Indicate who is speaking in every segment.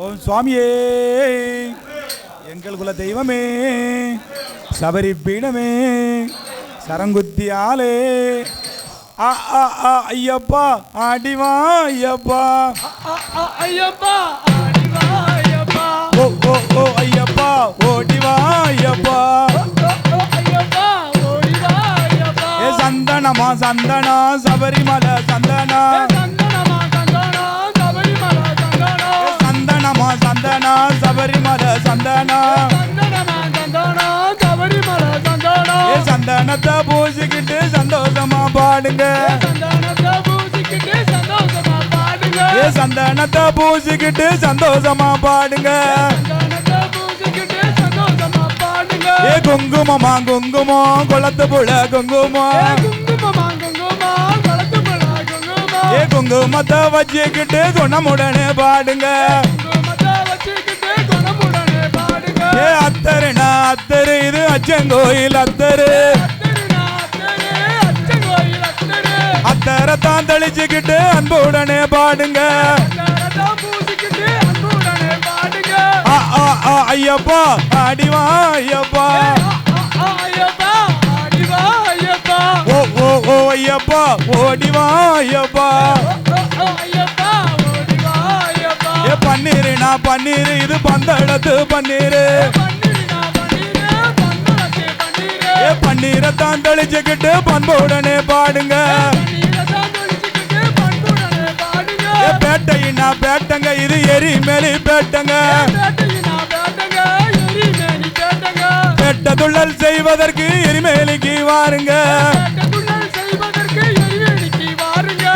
Speaker 1: ஓம் சுவாமியே எங்கள் குல தெய்வமே சபரி பீடமே சரங்குத்தியாலே ஐயப்பா ஆடிவா ஐயப்பா
Speaker 2: ஐயப்பா ஆடிவா ஐயப்பா
Speaker 1: ஓ ஓ ஓ ஐயப்பா ஓடிவா ஐயப்பா
Speaker 2: ஐயப்பா ஓடிவா ஐயப்பா
Speaker 1: ஏ சந்தனமா சந்தனா சபரிமலை சந்தனா
Speaker 2: சந்தனமா சந்தனா சபரிமலை சந்தனா
Speaker 1: சந்தனமா சந்தனா சபரிமலை சந்தனா
Speaker 2: சந்தனமா சந்தனா சபரிமலை சந்தனா
Speaker 1: ஏ சந்தனத்தை பூசிக்கிட்டு சந்தோஷமா பாடுங்க
Speaker 2: சந்தனத்தை பூசிக்கிட்டு சந்தோஷமா பாடுங்க
Speaker 1: ஏ சந்தனத்தை பூசிக்கிட்டு சந்தோஷமா பாடுங்க
Speaker 2: சந்தனத்தை பூசிக்கிட்டு சந்தோஷமா பாடுங்க
Speaker 1: ஏ குங்குமமா குங்குமம் குளத்து புழ குங்குமம்
Speaker 2: குங்குமமா குங்குமா குளத்து புழ குங்குமா
Speaker 1: ஏ குங்குமத்தை வச்சுக்கிட்டு குணமுடனே பாடுங்க
Speaker 2: குங்குமத்தை வச்சுக்கிட்டு குணமுடனே பாடுங்க
Speaker 1: ஏ அத்தருனா அத்தரு இது அச்சங்கோயில் அத்தரு அத்தரத்தான் தெளிச்சுக்கிட்டு அன்புடனே பாடுங்க ஐயப்பா ஆடிவா ஐயப்பா ஓ ஓ ஓ ஐயப்பா ஓடிவா ஐயப்பா ஏ பன்னீரு நான் பன்னீரு இது பந்தளத்து பன்னீரு ஏ பன்னீரத்தான் தெளிச்சுக்கிட்டு பண்புடனே பாடுங்க ஏ பேட்டையினா பேட்டங்க இது எரிமேலி பேட்டங்க பேட்ட துள்ளல் செய்வதற்கு எரிமேலிக்கு வாருங்க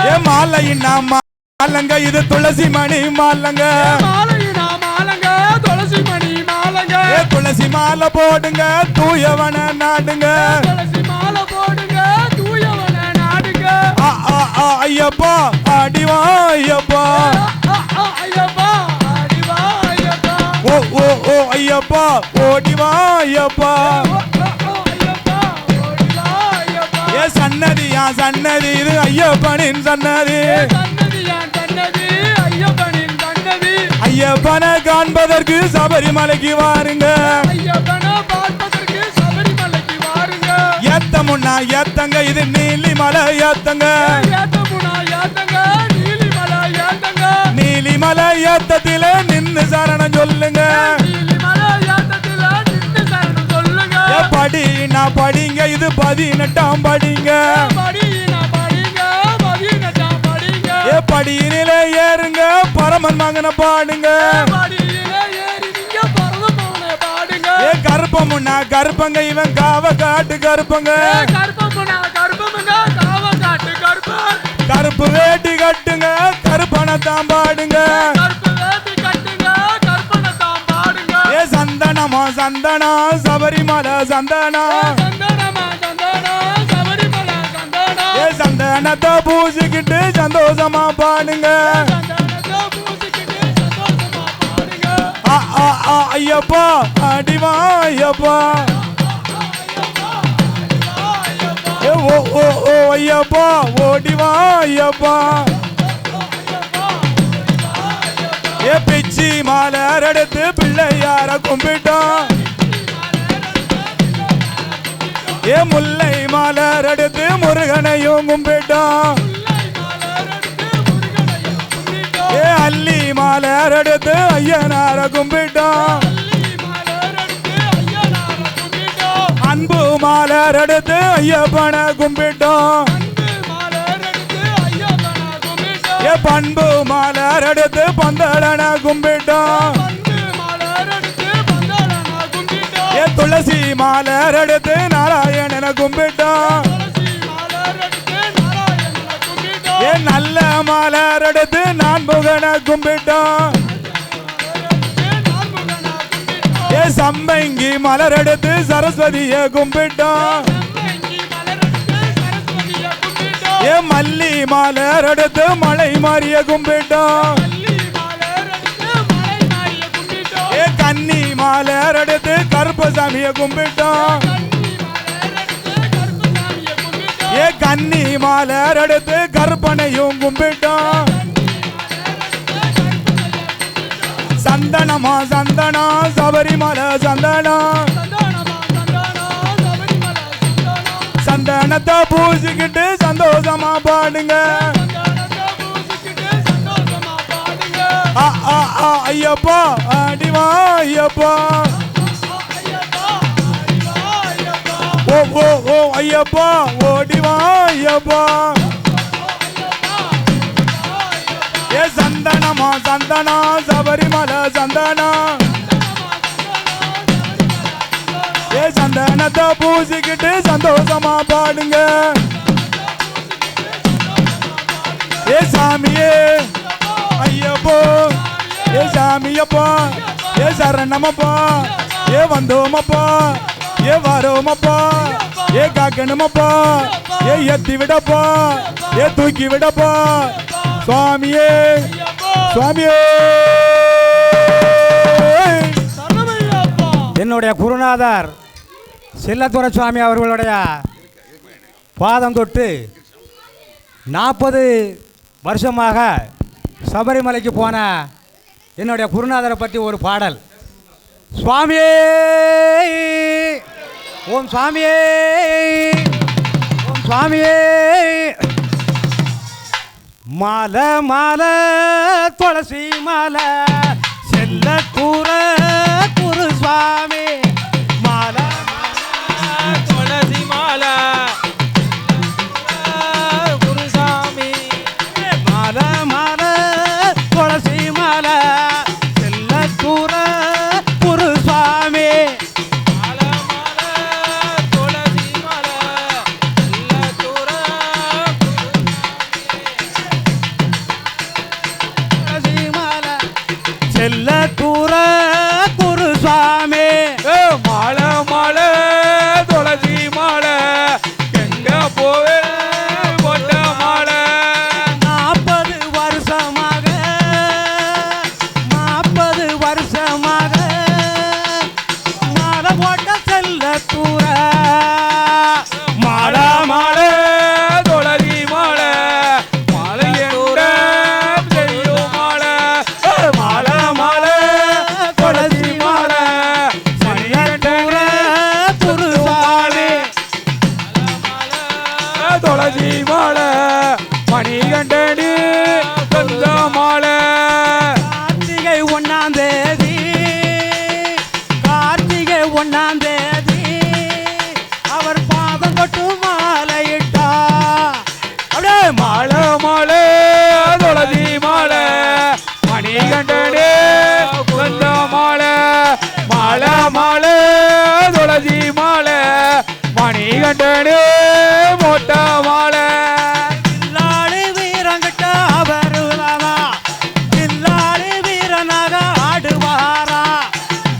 Speaker 1: ஏ மாலையினா மாலங்க இது துளசி மணி மாலங்க ஏ துளசி மாலை போடுங்க தூயவன நாடுங்க ஐயப்பா ஆடிவா ஐயப்பா ஓ ஓ ஓ ஐயப்பா ஓடிவா ஐயப்பா ஏ சன்னதி சன்னதி இது ஐயப்பனின் சன்னதி ஐயப்பனை காண்பதற்கு சபரிமலைக்கு வாருங்க ஏத்தமுன்னா ஏத்தங்க இது நீலிமலை ஏத்தங்க நீலிமலை ஏத்தத்தில நின்னு சரணம் சொல்லுங்க படினா படிங்க இது 18ஆம் படிங்க ஏ படியினில ஏறுங்க பரமன் மகனை பாடுங்க ஏ கருப்பமுன்னா கருப்பங்க இவன் காவ காட்டு கருப்பங்க கருப்பு வேட்டி கட்டுங்க கருப்பனத்தான் பாடுங்க ஏ சந்தனமா சந்தனா சபரிமலை சந்தனா ஏ சந்தனத்தை பூசிக்கிட்டு சந்தோஷமா பாடுங்க ஐயப்பா அடிவா ஐயப்பா ஏ ஓ ஓ ஓ ஐயப்பா ஓடிவா ஐயப்பா ஏ பிச்சி மாலர் எடுத்து பிள்ளையார கும்பிட்டோம் ஏ முல்லை மாலர் எடுத்து முருகனையும் கும்பிட்டோம் ஏ அல்லி மாலர் எடுத்து ஐயனார கும்பிட்டோம் அன்பு மாலர் எடுத்து ஐயப்பனை கும்பிட்டோம் ஏ பண்பு மாலர் எடுத்து பந்தளனை கும்பிட்டோம் ஏ துளசி மாலர் எடுத்து நாராயணனை கும்பிட்டோம் ஏ நல்ல மாலர் எடுத்து நான்முகனை கும்பிட்டோம் ஏ சம்பங்கி மலர் எடுத்து சரஸ்வதியை கும்பிட்டோம் ஏ மல்லி மாலர் எடுத்து மலை மாறிய கும்பிட்டோம் ஏ கன்னி மாலர் எடுத்து கருப்பசாமிய கும்பிட்டோம் ஏ கன்னி மாலர் எடுத்து கருப்பனையும் கும்பிட்டோம் சந்தனமா சந்தனம் சபரிமலை சந்தனம் சந்தனத்தை பூசிக்கிட்டு சந்தோஷமா பாடுங்க ஐயப்பா அடிவா ஐயப்பா ஓ ஓ ஓ ஐயப்பா ஓடிவா ஐயப்பா ஏ சந்தனமா சந்தனம் சபரிமலை சந்தனம் ஏ சந்தனத்தை பூசிக்கிட்டு சந்தோஷமா பாடுங்க ஏ சாமியே ஐயப்போ ஏ சாமியப்பா ஏ சரணமப்பா ஏ வந்தோமப்பா ஏ வரோமப்பா ஏ காக்கணுமப்பா ஏ எத்தி விடப்பா ஏ தூக்கி விடப்பா சுவாமியே சுவாமியே
Speaker 3: என்னுடைய குருநாதர் செல்லத்துறை சுவாமி அவர்களுடைய பாதம் தொட்டு 40 வருஷமாக சபரிமலைக்கு போன என்னுடைய குருநாதரை பற்றி ஒரு பாடல். சுவாமியே ஓம் சுவாமியே ஓம் சுவாமியே மாலை மாலை துளசி மாலை செல்லக்கூற குரு சுவாமி மாலை
Speaker 2: துளசி மாலை குருசாமி
Speaker 3: மாலை மாலை துளசி மாலை செல்லக்கூற குரு சுவாமி
Speaker 2: மாலை மாலை துளசி மாலை செல்லக்கூற
Speaker 3: துளசி மாலை செல்லக்கூற குரு சுவாமி
Speaker 2: மாலை மாலை துளசி மாலை எங்க போவே போட்ட மாலை
Speaker 3: 40 வருஷமாக 40 வருஷமாக மாலை போட்ட செல்லக்கூற
Speaker 2: மாலை மாலை துளசி மாலை மாலை என்ற தெரியும் மாலை மாலை மாலை துளசி மாலை
Speaker 3: செல்லக்கூற குரு சுவாமி
Speaker 2: துளசி மாலை மணிகண்டனி சொந்த மாலை
Speaker 3: கார்த்திகை 1ஆம் தேதி கார்த்திகை 1ஆம் தேதி அவர் பாதம் தொட்டு மாலையிட்டா அப்படியே
Speaker 2: மாலை மாலை துளசி மாலை மணிகண்டனி சொந்த மாலை மாலை மாலை துளசி மாலை மணிகண்டனி மொட்ட மாலை
Speaker 3: வில்லாளி வீரங்கிட்ட அவருதானா வில்லாளி வீரனாக ஆடுவாரா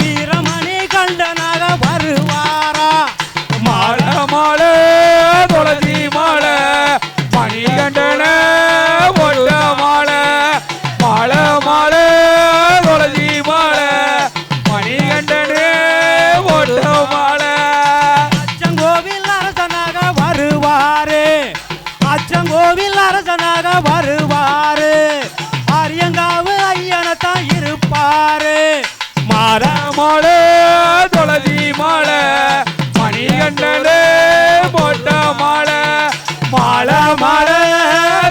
Speaker 3: வீரமணி கண்டனாக வருவாரா
Speaker 2: மாலை மாலை துளசி மாலை மணிகண்டன மொட்ட மாலை மாலை மாலை துளசி மாலை மணிகண்டனே மொட்ட மாலை
Speaker 3: அச்சங்கோவில் அரசனாக வருவாரு அச்சங்கோவில் அரசனாக வருவாரு அரியங்காவு ஐயனத்தான் இருப்பாரு மாற
Speaker 2: மாலை துளசி மாலை மணிகண்டனே மொட்ட மாலை மாலை மாலை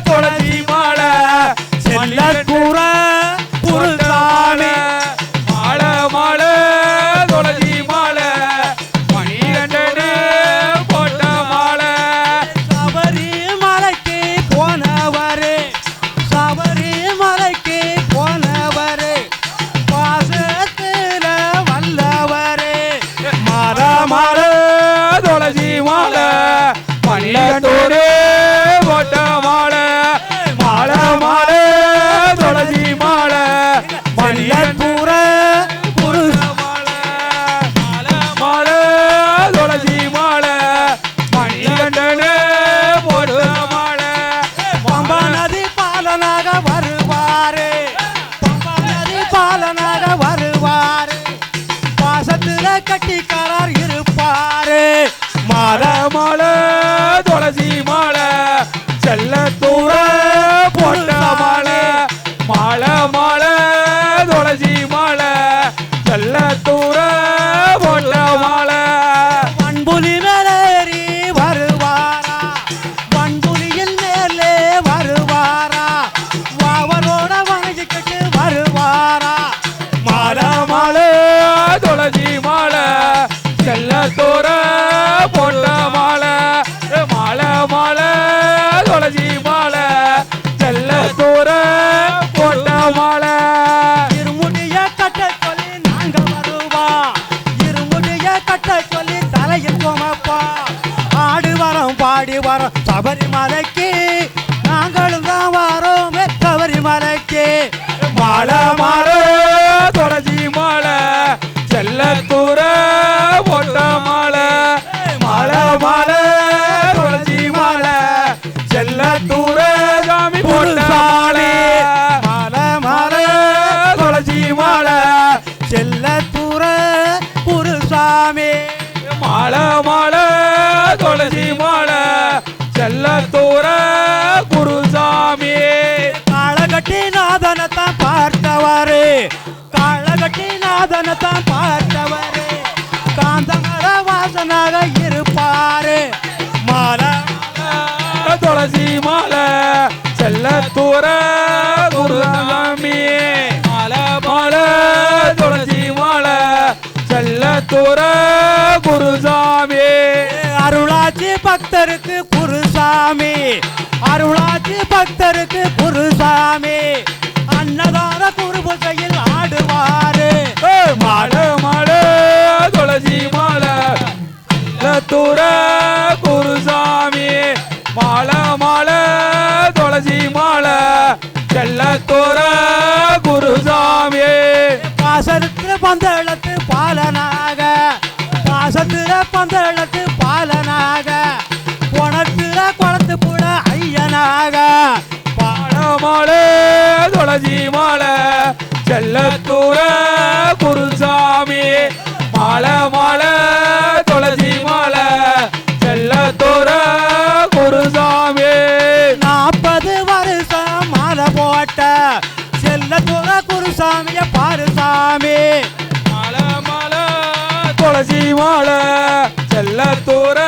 Speaker 2: துளசி மாலை
Speaker 3: செல்லக்கூற குருசாமி
Speaker 2: மாலை மாலை துளசி மாலை மணிகண்டனே மொட்ட மாலை
Speaker 3: சபரிமலைக்கு போனவரு சபரிமலைக்கு போனவரு பாசத்துல வல்லவரு
Speaker 2: மாலை மாலை துளசி மாலை மணிகண்டனே மொட்ட மாலை மாலை மாலை துளசி மாலை
Speaker 3: செல்லக்கூற குரு
Speaker 2: மாலை மாலை துளசி மாலை மணிகண்டனே மொட்ட மாலை
Speaker 3: பம்பா நதி பாலனாக வருவாரு பம்பா நதி பாலனாக வருவாரு பாசத்துல கட்டிக்காரர் இருப்பாரு
Speaker 2: மாலை மாலை துளசி மாலை செல்லத்தூர போட்ட மாலை மாலை மாலை துளசி மாலை
Speaker 1: செல்ல தூர போட்ட மாலை
Speaker 3: வன்புலி மேலேறி வருவாரா வன்புலியில் மேலே வருவாரா அவரோட வணங்கிக்கிட்டு வருவாரா
Speaker 1: மாலை மாலை துளசி மாலை செல்ல தூர போட்ட மாலை மாலை மாலை துளசி மாலை செல்ல தூர போட்ட மாலை
Speaker 3: இருமுடிய கட்ட சொல்லி நாங்க வருவா இருமுடிய கட்ட சொல்லி தலையில் கோமப்பா ஆடு வரோம் பாடி வரோம் சபரிமலைக்கு நாங்களும் தான் வரோம் சபரிமலைக்கு
Speaker 1: மாலை மாலை துளசி மாலை செல்ல தூர போட்ட மாலை மாலை மாலை துளசி மாலை செல்ல தூர சாமி போட்ட மாலை
Speaker 3: மாலை மாலை
Speaker 1: துளசி மாலை
Speaker 3: செல்ல தூர குருசாமி
Speaker 1: மாலை மாலை துளசி மாலை செல்ல தூர குருசாமி
Speaker 3: காளகட்டி நாதனத்தான் பார்த்தவாரு காளகட்டி நாதனத்தான் பார்த்தவாரு காந்தமர வாசனாக இருப்பாரு மாலை
Speaker 1: துளசி மாலை செல்ல தூர குருசாமி மாலை மாலை துளசி மாலை செல்ல தூர குருசாமி
Speaker 3: அருளாச்சி பக்தருக்கு குருசாமி அருளாச்சி பக்தருக்கு குருசாமி அன்னதான குருபுசையில் ஆடுவாரு
Speaker 1: மாலை மாலை துளசி மாலை செல்ல தூர குருசாமி மாலை மாலை துளசி மாலை செல்ல தூர குருசாமி
Speaker 3: பாசத்துல பந்தளத்து பாலனாக பாசத்துல பந்தளத்து பாலனாக குணத்துல குளத்து புட ஐயனாக
Speaker 1: மாலை மாலை துளசி மாலை செல்ல தூர குருசாமி மாலை மாலை துளசி மாலை செல்ல தூர குருசாமி
Speaker 3: 40 வருஷம் மாலை போட்ட செல்ல தூர குருசாமிய பாரு சாமி
Speaker 1: மாலை மாலை துளசி மாலை செல்ல தூர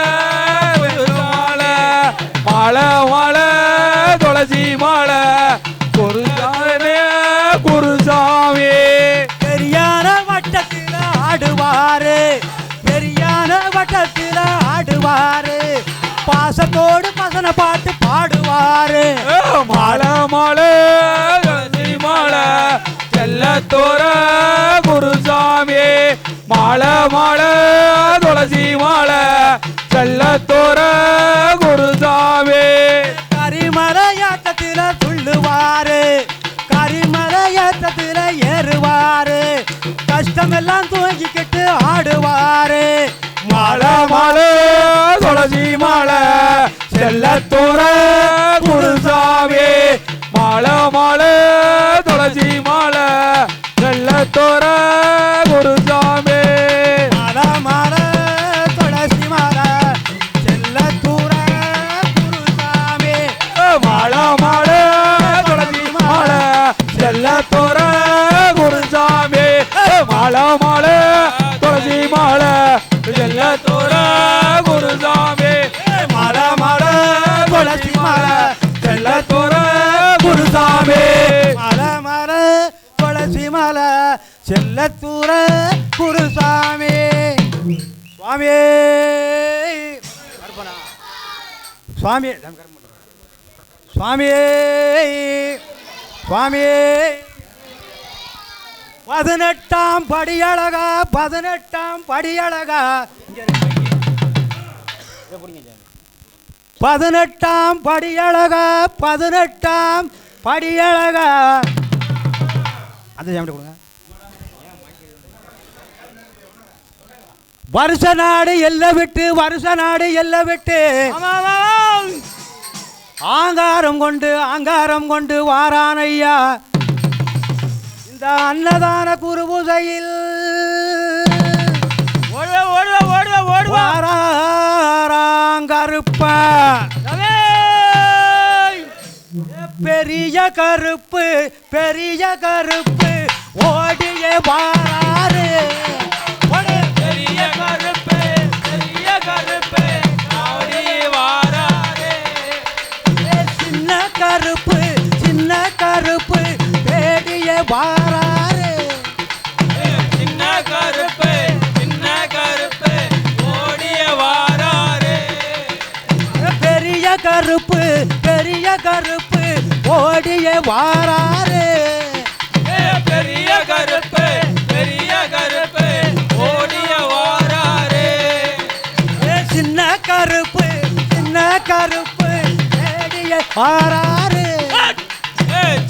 Speaker 1: மாலை மாலை மாலை துளசி மாலை குருசாமி குருசாமி
Speaker 3: பெரியான வட்டத்தில் ஆடுவாரு பெரியான வட்டத்தில் ஆடுவாரு பாசத்தோடு பசன பாட்டு பாடுவாரு
Speaker 1: மாலை மாலை துளசி மாலை செல்ல தூர குருசாமி மாலை மாலை துளசி மாலை செல்ல தூர குருசாமி
Speaker 3: கரிமலையாட்டத்தில் துள்ளுவாரு கரிமலையாட்டத்தில் ஏறுவாரு கஷ்டமெல்லாம் தூங்கிக்கிட்டு ஆடுவாரு
Speaker 1: மாலை மாலை துளசி மாலை செல்ல தூர குருசாமி மாலை மாலை துளசி மாலை செல்ல தூர குருசாமி
Speaker 3: மாலை மாலை துளசி மாலை செல்ல தூர குருசாமி
Speaker 1: மாலை மாலை துளசி மாலை செல்ல தூர குருசாமி மாலை மாலை துளசி மாலை செல்ல தூர குருசாமி மாலை மாலை துளசி மாலை செல்ல தூர குருசாமி
Speaker 3: மாலை மாலை துளசி மாலை செல்லத்தூர குருசாமி சுவாமியே சுவாமி சுவாமியே சுவாமியே 18ஆம் படியழகா 18ஆம் படியழகா 18ஆம் படியழகா 18ஆம் படியழகா அந்த ஜாமி கொடுங்க வருஷ நாடு எல்லை விட்டு வருஷ நாடு எல்லை விட்டு ஆங்காரம் கொண்டு வாரான் ஐயா இந்த அன்னதான குருபூசையில் வாராங்கருப்ப பெரிய கருப்பு ஓடிய வாராரு வாராரு
Speaker 2: சின்ன கருப்பு ஓடிய வாராரு
Speaker 3: பெரிய கருப்பு ஓடிய வாராரு
Speaker 2: பெரிய கருப்பு ஓடிய வாராரு
Speaker 3: சின்ன கருப்பு ஓடிய வாராரு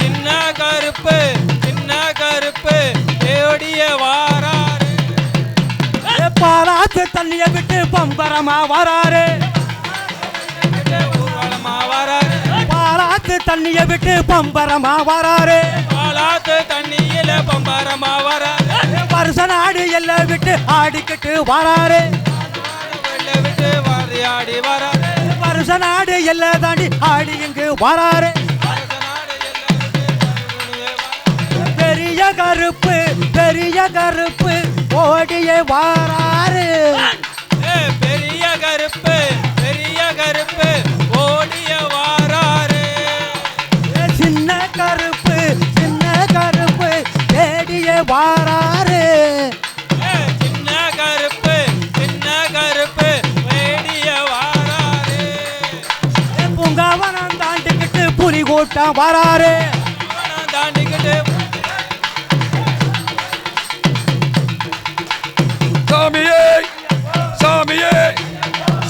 Speaker 2: சின்ன கருப்பு ஓடிய வாராரு
Speaker 3: பாலாத்து தண்ணிய விட்டு பம்பரமா வராரு
Speaker 2: ஊர்வலமா வராரு
Speaker 3: பாலாத்து தண்ணிய விட்டு பம்பரமா வராரு
Speaker 2: பாலாத்து தண்ணியில பம்பரமா வராரு
Speaker 3: வருஷ நாடு எல்லாம் விட்டு ஆடிக்கிட்டு வராரு
Speaker 2: விட்டு வாரியாடி வராரு
Speaker 3: வருஷ நாடு எல்லாம் தாண்டி ஆடி இங்கு வராரு பெரிய கருப்பு ஓடிய வாராரு
Speaker 2: பெரிய கருப்பு ஓடிய வாராரு
Speaker 3: சின்ன கருப்பு தேடிய வாராரு
Speaker 2: சின்ன கருப்பு வேடிய வாராரு
Speaker 3: பூங்காவனம் தாண்டிக்கிட்டு புலி கூட்டம் வராரு
Speaker 2: தாண்டிக்கிட்டு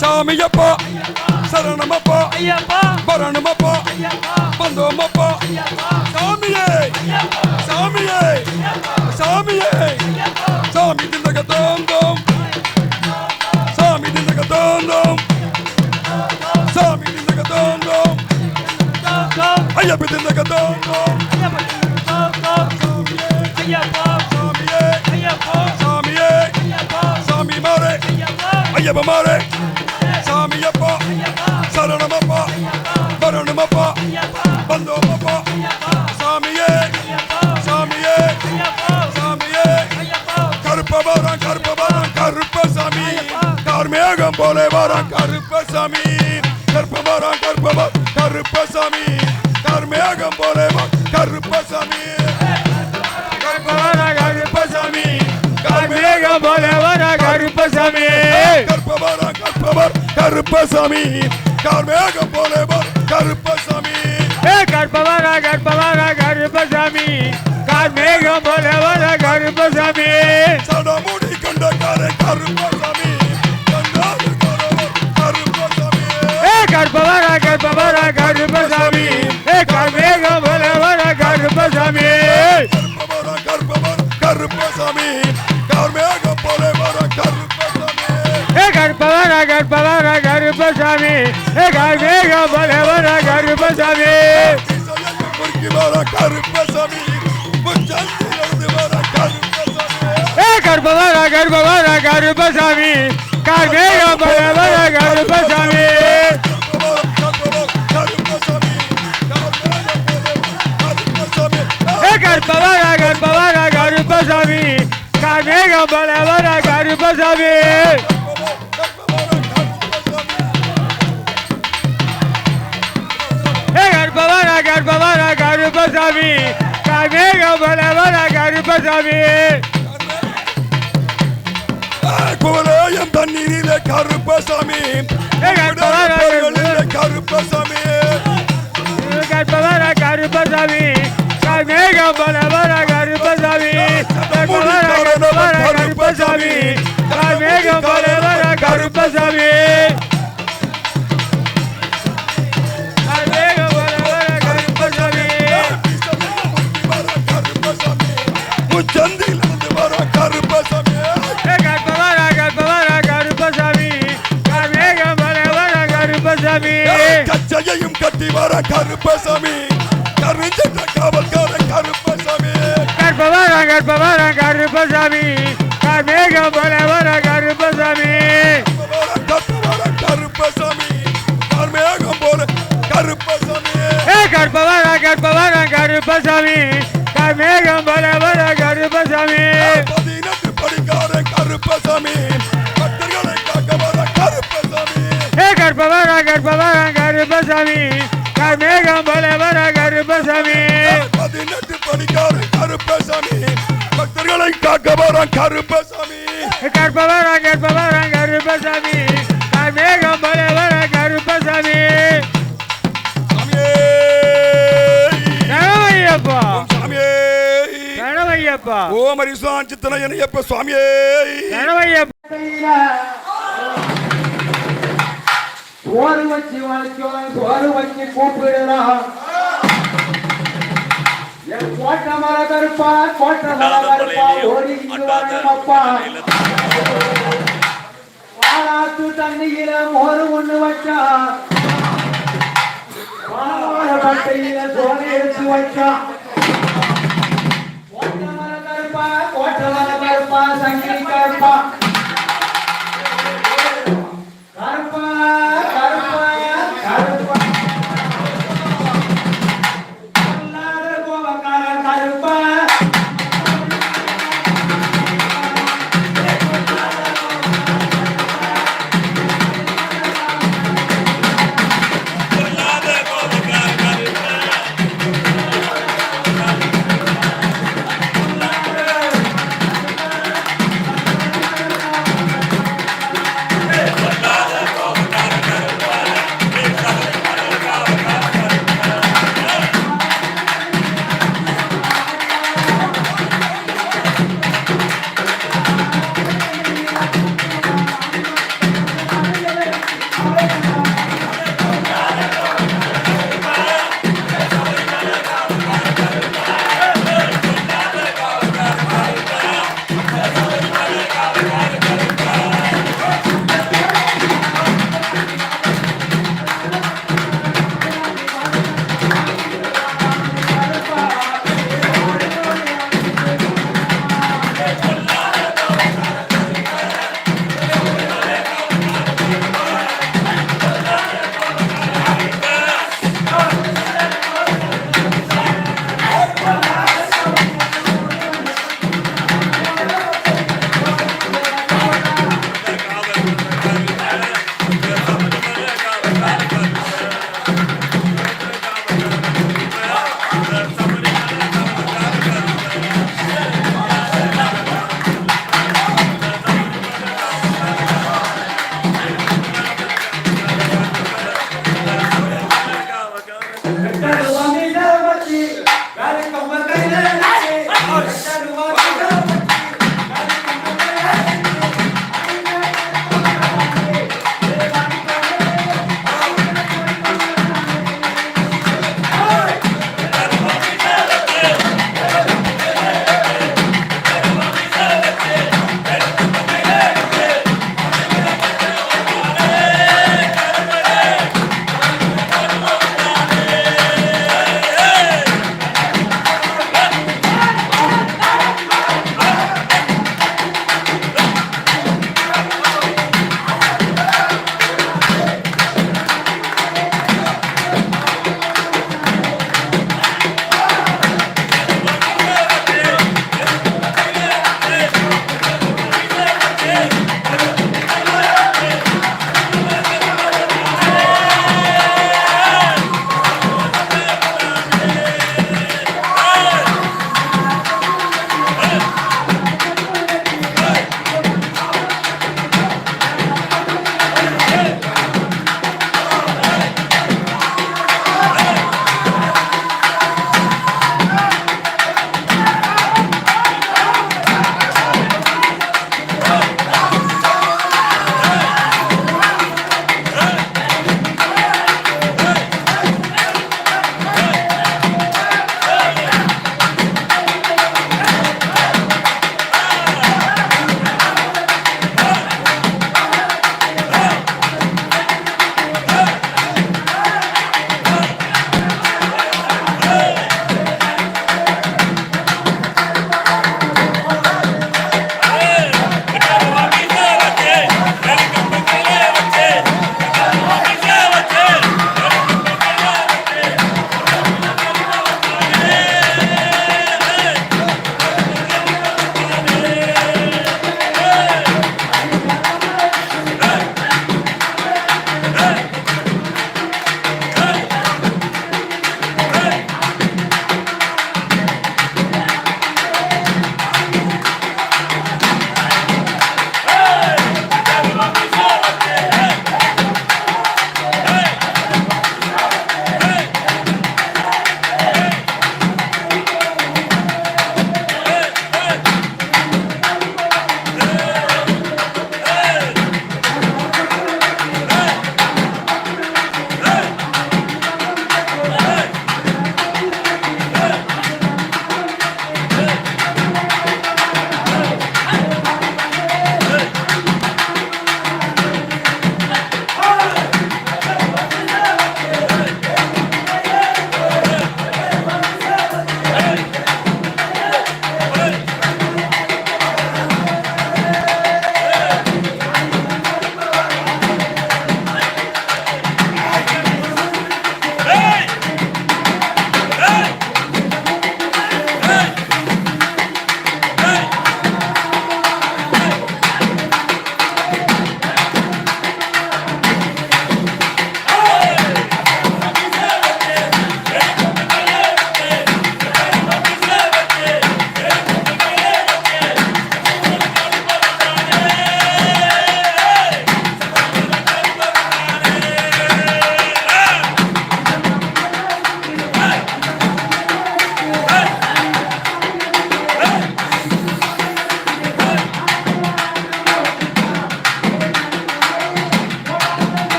Speaker 1: சாமியப்பா சரணமப்பா பரணமப்பா பந்தோமப்பா சாமியே சாமி திந்தக தோந்தோம் சாமி திந்தக தோந்தோம் ஐயப்ப திந்தக தோந்தோம் சாமி மாறே ஐயப்ப மாறே சாமியப்பா சரணமப்பா பரணமப்பா பந்தோமப்பா சாமியே கருப்ப சாமி கார்மேகம் போல வரான் கருப்ப சாமி கருப்ப சாமி கார்மேகம் போல கருப்ப சாமி கார்மேகம் போல வர கருப்பசாமி கருப்பசாமி கார்மேகம் போல கருப்பசாமி
Speaker 2: கருப்பசாமி கார்மேகம் போல வர கருப்பசாமி
Speaker 1: சடமுடி கொண்ட கருப்பசாமி
Speaker 2: கருப்பசாமி கார்மேகம் போல வர கருப்பசாமி
Speaker 1: கருப்பசாமி கார்மேகம் போல வர கருப்பசாமி
Speaker 2: கருப்பசாமி கார்மேகம் போல வர கருப்பசாமி
Speaker 1: குறுக்கி வர கருப்பசாமி முச்சந்திலிருந்து வர கருப்பசாமி
Speaker 2: கருப்பசாமி கார்மேகம் போல வர கருப்பசாமி கருப்பசாமி கார்மேகம் போல வர கருப்பசாமி கருப்பசாமி கார்மேகம் போல வர கருப்பசாமி
Speaker 1: குவலயம் தண்ணீரிலே கருப்பசாமி கருப்பசாமி
Speaker 2: கருப்பசாமி கார்மேகம் போல வர கருப்பசாமி கருப்பசாமி கார்மேகம் போல வர கருப்பசாமி
Speaker 1: முச்சந்திலிருந்து வர கருப்பசாமி
Speaker 2: கருப்பசாமி கார்மேகம் போல வர கருப்பசாமி
Speaker 1: கச்சையையும் கட்டி வர கருப்பசாமி கருஞ்சட்ட காவல்கார கருப்பசாமி
Speaker 2: கருப்பசாமி கார்மேகம் போல வர கருப்பசாமி
Speaker 1: கருப்பசாமி கார்மேகம் போல கருப்பசாமி
Speaker 2: கருப்பசாமி கார்மேகம் போல வர கருப்பசாமி
Speaker 1: 18 படிக்கார கருப்பசாமி பக்தர்களை காக்க வர கருப்பசாமி
Speaker 2: கருப்பசாமி கார்மேகம் போல வர கருப்பசாமி
Speaker 1: 18 படிக்கார கருப்பசாமி பக்தர்களை காக்க வரான் கருப்பசாமி
Speaker 2: கற்பவரா கற்பவரா கருப்பசாமி மேகம் பலவர கருப்பசாமி கணவையப்பா
Speaker 1: சாமியே
Speaker 2: கணவையப்பா
Speaker 1: ஓம் ஹரிசான் சித்தனையனையப்ப சுவாமியே
Speaker 2: கணவையப்பா
Speaker 3: சோறு வச்சு வளைச்சோம் சோறு வச்சு கூப்பிடுறான் என் கோட்டை மர கருப்பா கோட்டை மர கருப்பா ஓடி அப்பா வாராத்து தண்ணியில மோறு ஒண்ணு வச்சா வாழ பட்டையில சோறு எடுத்து வச்சா கோட்டை மர கருப்பா சங்கிலி கருப்பா கருப்பா கருப்பா கருப்பா கருப்பா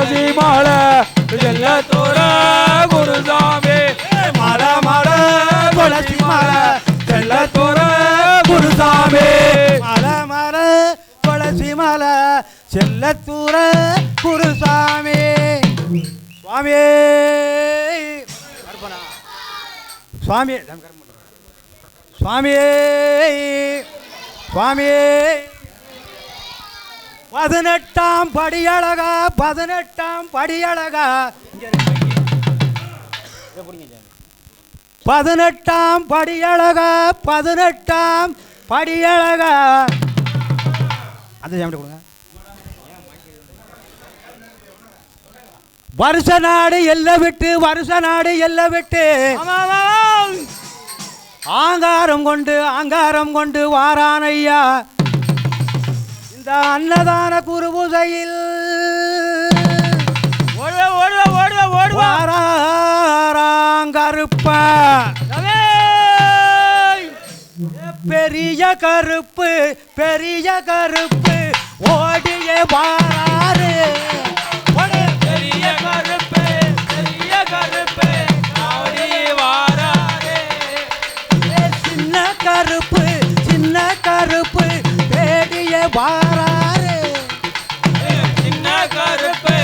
Speaker 1: துளசி மாலை செல்லத்தூர குருசாமி மாலை மாலை துளசி மாலை செல்லத்தூர குருசாமி
Speaker 2: மலை மலை துளசி மலை செல்லத்தூர குருசாமி சுவாமியே சுவாமியே சுவாமியே சுவாமியே 18ஆம் படியழகா 18ஆம் படியழகா 18ஆம் படியழகா 18ஆம் படியழகா அந்த ஜாமீன் கொடுங்க வருஷ நாடு எல்லை விட்டு வருஷ நாடு எல்லை விட்டு ஆங்காரம் கொண்டு வாரான் ஐயா இந்த அன்னதான குருபூசையில் வாராங்கருப்ப பெரிய கருப்பு ஓடியே வாராரு
Speaker 1: பெரிய கருப்பு ஓடியே வாராரு
Speaker 2: சின்ன கருப்பு தேடியே வாராரு
Speaker 1: சின்ன கருப்பு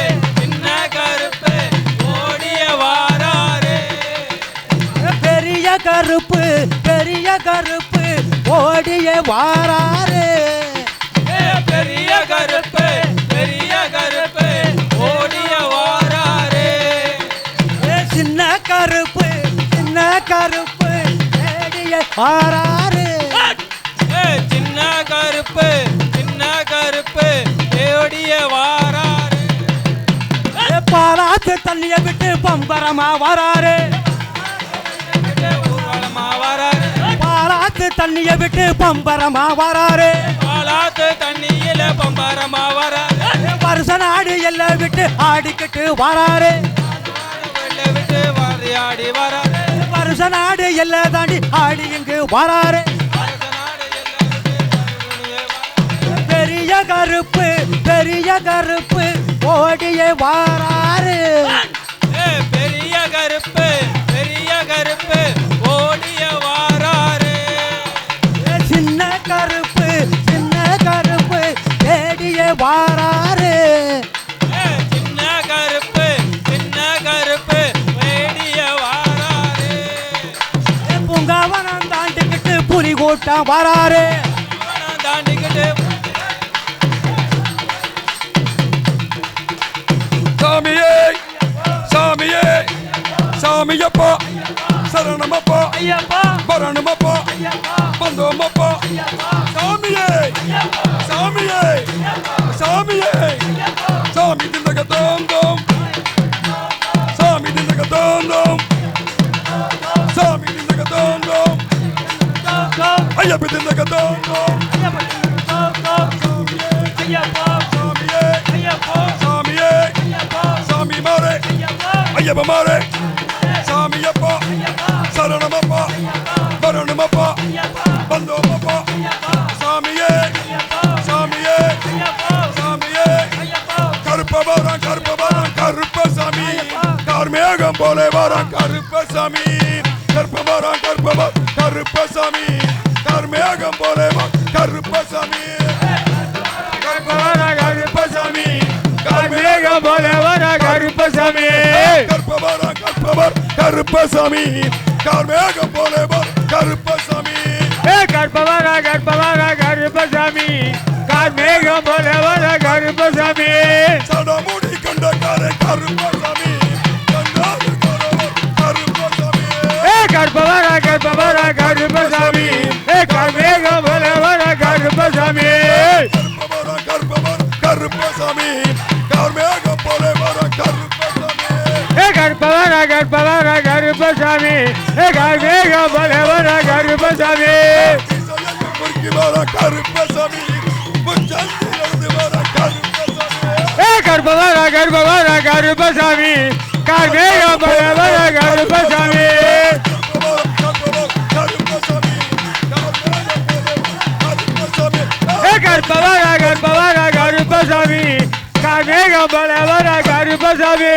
Speaker 1: ஓடிய வாராரு
Speaker 2: பெரிய கருப்பு ஓடியே வாராரு
Speaker 1: பெரிய கருப்பு ஓடிய வாராரு
Speaker 2: சின்ன கருப்பு தேடியே வாராரு
Speaker 1: சின்ன கருப்பு ஓடிய வாராரு
Speaker 2: பாலாத்து தண்ணிய விட்டு பம்பரமா வராரு
Speaker 1: ஊர்வலமா வராரு
Speaker 2: பாலாத்து தண்ணிய விட்டு பம்பரமா வராரு
Speaker 1: பாலாத்து தண்ணியில பம்பரமா வராரு
Speaker 2: வருஷ நாடு எல்லாம் விட்டு ஆடிக்கிட்டு வராரு
Speaker 1: விட்டு வாரியாடி வராரு
Speaker 2: வருஷ நாடு எல்லாம் தாண்டி ஆடி இங்கு வராரு பெரிய கருப்பு ஓடியே வாராரு
Speaker 1: பெரிய கருப்பு ஓடிய வாராரு
Speaker 2: சின்ன கருப்பு தேடியே வாராரு
Speaker 1: சின்ன கருப்பு ஓடிய வாராரு
Speaker 2: பூங்காவனம் தாண்டிக்கிட்டு புலி கூட்டம் வராரு
Speaker 1: தாண்டிக்கிட்டு சாமியப்பா சரணமப்பா பரணமப்பா பந்தோமப்பா சாமியே சாமி திந்தக தோந்தோம் ஐயப்ப திந்தக தோந்தோம் சாமி மாறே ஐயப்ப மாறே சாமியப்பா சரணமப்பா பரணமப்பா பந்தோமப்பா சாமியே கருப்ப சாமி கார்மேகம் போலே வாரான் கருப்ப சாமி கருப்ப சாமி கார்மேகம் போலே கருப்ப சாமி கார்மேகம் போலே வாரா கருப்பசாமி கருப்பசாமி கார்மேகம் போலே கருப்பசாமி கார்மேகம் போலே வாரா கருப்பசாமி சடமுடி கண்டக்காரே கருப்பசாமி கருப்பசாமி கார்மேகம் போலே வாரா கருப்பசாமி கருப்பசாமி கார்மேகம் போலே வாரா கருப்பசாமி கார்மேகம் போலே வாரா கருப்பசாமி முறுக்கி வாரா கருப்பசாமி முச்சந்திலிருந்து வாரா கருப்பசாமி கார்மேகம் போலே வாரா கருப்பசாமி கருப்பசாமி கார்மேகம்
Speaker 2: பலவர கருப்பசாமி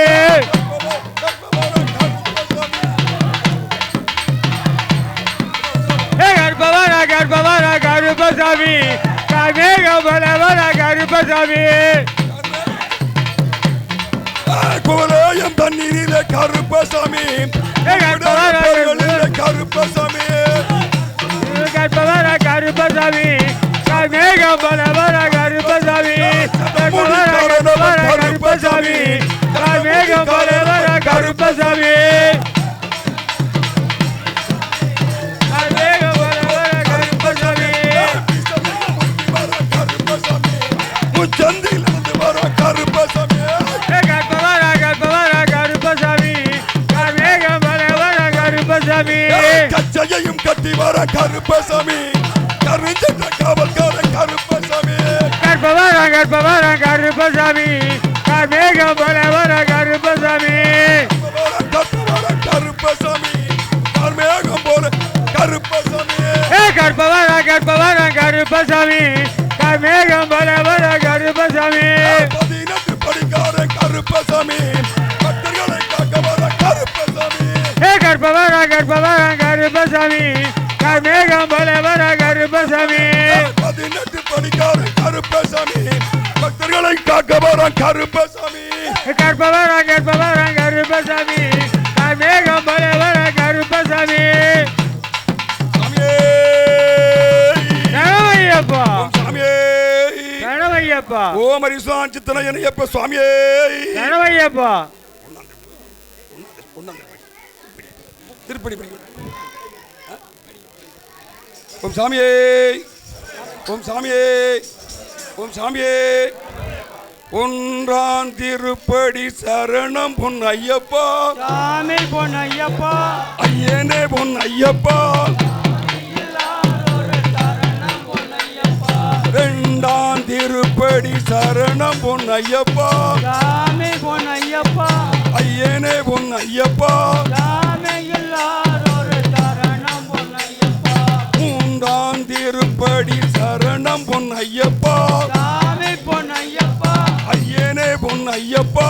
Speaker 2: கற்பவர கற்பவர கருப்பசாமி கார்மேக பலவர கருப்பசாமி
Speaker 1: குவலயம் தண்ணீரிலே கருப்பசாமி கருப்பசாமி
Speaker 2: கற்பவர கருப்பசாமி கார்மேக பலவர கருப்பசாமி கற்பவர கருப்பசாமி கார்மேக பலவர கருப்பசாமி கார்மேக பலவர கருப்பசாமி
Speaker 1: முச்சந்திலிருந்து வர கருப்பசாமி
Speaker 2: கற்பவர கற்பவர கருப்பசாமி கார்மேக பலவர கருப்பசாமி
Speaker 1: கச்சையையும் கட்டி வர கருப்பசாமி கருஞ்சென்ற காவல்கார கருப்பசாமி
Speaker 2: கற்பவர கற்பவர கருப்பசாமி கார்மேக பலவர கருப்பசாமி
Speaker 1: கருப்பசாமி கார்மேகம் போல கருப்பசாமி
Speaker 2: கற்பவர கற்பவர கருப்பசாமி கார்மேகம் பலவர கருப்பசாமி
Speaker 1: 18 படிக்கார கருப்பசாமி பக்தர்களை காக்க வர கருப்பசாமி
Speaker 2: கற்பவர கற்பவர கருப்பசாமி கார்மேகம் பலவர கருப்பசாமி
Speaker 1: 18 படிக்கார கருப்பசாமி பக்தர்களை காக்க வர கருப்பசாமி
Speaker 2: கற்பவர கற்பவர கருப்பசாமி கார்மேகம் பலவர கருப்பசாமி சரணமையப்பா
Speaker 1: சாமியே
Speaker 2: சரணமையப்பா
Speaker 1: ஓம் ஹரிசான் சித்தனையனையப்ப சுவாமியே
Speaker 2: சரணமையப்பா
Speaker 1: திருப்படி ஓம் சாமியே ஓம் சாமியே ஓம் சாமியே ஒன்றாம் திருப்படி சரணம் பொன் ஐயப்பா
Speaker 2: சாமி பொன் ஐயப்பா
Speaker 1: ஐயனே பொன் ஐயப்பா ரெண்டாம் திருப்படி சரணம் பொன் ஐயப்பா
Speaker 2: சாமி பொன் ஐயப்பா
Speaker 1: ஐயனே பொன் ஐயப்பா
Speaker 2: சாமி எல்லாரோரு சரணம் பொன் ஐயப்பா
Speaker 1: மூன்றாம் திருப்படி சரணம் பொன் ஐயப்பா
Speaker 2: சாமி பொன் ஐயப்பா
Speaker 1: ஐயனே பொன் ஐயப்பா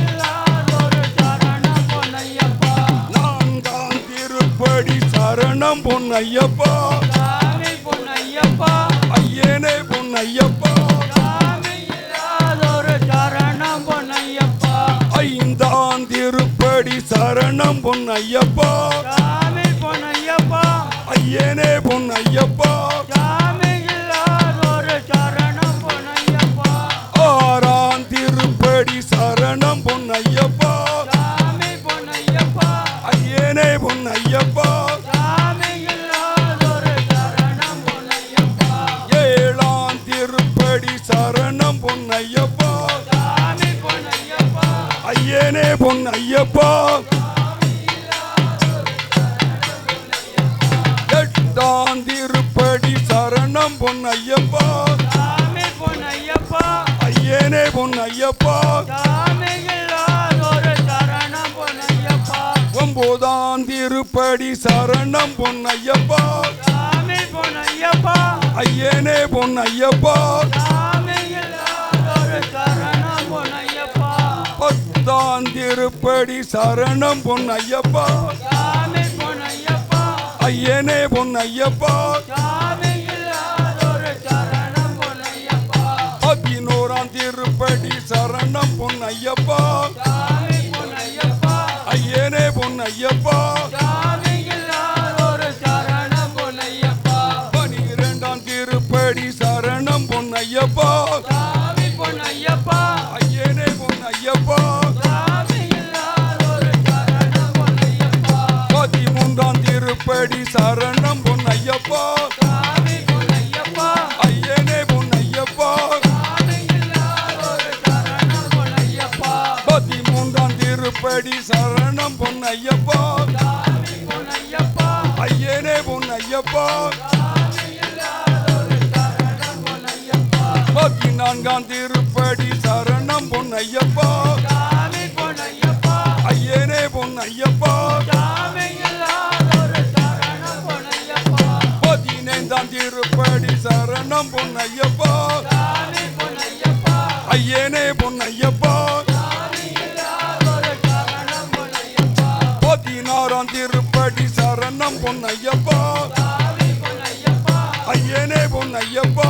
Speaker 2: எல்லாரோரு சரணம் பொன் ஐயப்பா
Speaker 1: நான்காம் திருப்படி சரணம் பொன் ஐயப்பா
Speaker 2: சாமி பொன் ஐயப்பா
Speaker 1: ஐயனே பொன் ஐயப்பா
Speaker 2: சாமி எல்லாரோரு சரணம் பொன் ஐயப்பா
Speaker 1: ஐந்தாம் திருப்படி சரணம் பொன் ஐயப்பா
Speaker 2: சாமி பொன் ஐயப்பா
Speaker 1: ஐயனே பொன் ஐயப்பா
Speaker 2: சாமி எல்லாரோரு சரணம் பொன் ஐயப்பா
Speaker 1: ஆறாம் திருப்படி சரணம் பொன் ஐயப்பா
Speaker 2: சாமி பொன் ஐயப்பா
Speaker 1: ஐயனே பொன் ஐயப்பா
Speaker 2: சாமி எல்லாரோரு சரணம் பொன் ஐயப்பா
Speaker 1: ஏழாம் திருப்படி சரணம் பொன் ஐயப்பா
Speaker 2: சாமி பொன் ஐயப்பா
Speaker 1: ஐயனே பொன் ஐயப்பா எட்டாம் திருப்படி சரணம் பொன் ஐயப்பா
Speaker 2: சாமி பொன் ஐயப்பா
Speaker 1: ஐயனே பொன் ஐயப்பா
Speaker 2: சாமி எல்லாரோரு சரணம் பொன் ஐயப்பா
Speaker 1: ஒன்பதாம் திருப்படி சரணம் பொன் ஐயப்பா
Speaker 2: சாமி பொன் ஐயப்பா
Speaker 1: ஐயனே பொன் ஐயப்பா
Speaker 2: சாமி எல்லாரோரு சரணம் பொன் ஐயப்பா
Speaker 1: பத்தாம் திருப்படி சரணம் பொன் ஐயப்பா
Speaker 2: சாமி பொன் ஐயப்பா
Speaker 1: ஐயனே பொன் ஐயப்பா
Speaker 2: சாமி எல்லாரோரு சரணம் பொன் ஐயப்பா
Speaker 1: 11ஆம் திருப்படி சரணம் பொன் ஐயப்பா
Speaker 2: சாமி பொன் ஐயப்பா
Speaker 1: ஐயனே பொன் ஐயப்பா
Speaker 2: சாமி எல்லாரோரு சரணம் பொன் ஐயப்பா
Speaker 1: 12ஆம் திருப்படி சரணம் பொன் ஐயப்பா
Speaker 2: சாமி பொன் ஐயப்பா
Speaker 1: ஐயனே பொன் ஐயப்பா
Speaker 2: சாமி எல்லாரோரு சரணம் பொன் ஐயப்பா
Speaker 1: 13ஆம் திருப்படி சரணம் பொன் ஐயப்பா
Speaker 2: சாமி பொன் ஐயப்பா
Speaker 1: ஐயனே பொன் ஐயப்பா
Speaker 2: சாமி எல்லாரோரு சரணம் பொன் ஐயப்பா
Speaker 1: 13ஆம் திருப்படி சரணம் பொன் ஐயப்பா
Speaker 2: சாமி பொன் ஐயப்பா
Speaker 1: ஐயனே பொன் ஐயப்பா
Speaker 2: சாமி எல்லாரோரு சரணம் பொன் ஐயப்பா
Speaker 1: 14ஆம் திருப்படி சரணம் பொன் ஐயப்பா
Speaker 2: சாமி பொன் ஐயப்பா
Speaker 1: ஐயனே பொன் ஐயப்பா
Speaker 2: சாமி எல்லாரோரு சரணம் பொன் ஐயப்பா
Speaker 1: 15ஆம் திருப்படி சரணம் பொன் ஐயப்பா
Speaker 2: சாமி பொன் ஐயப்பா
Speaker 1: ஐயனே பொன் பொன்னையப்பா ஐயனே பொன்னையப்பா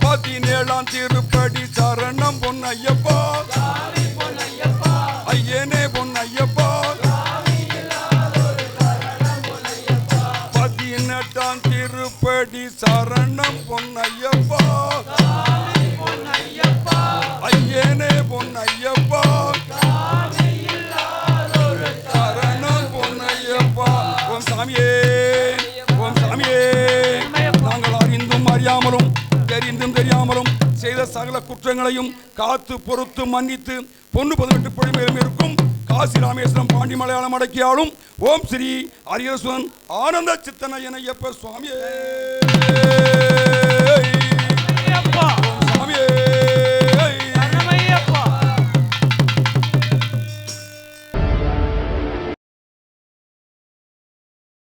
Speaker 1: 17ஆம் திருப்படி சரணம் பொன்னையப்பா ஐயனே பொன்னையப்பா 18ஆம் திருப்படி சரணம் பொன்னையப்பா ஐயனே பொன்னையப்பா சரணம் பொன்னையப்பா ஓம் சாமியே நாங்கள் அறிந்தும் அறியாமலும் தெரிந்தும் தெரியாமலும் செய்த சகல குற்றங்களையும் காத்து பொறுத்து மன்னித்து பொண்ணு 18 படி மேலும் இருக்கும் காசி ராமேஸ்வரம் பாண்டி மலையாளம் அடக்கியாலும் ஓம் ஸ்ரீ அரியசுவன் ஆனந்த சித்தனையனையப்ப சுவாமியே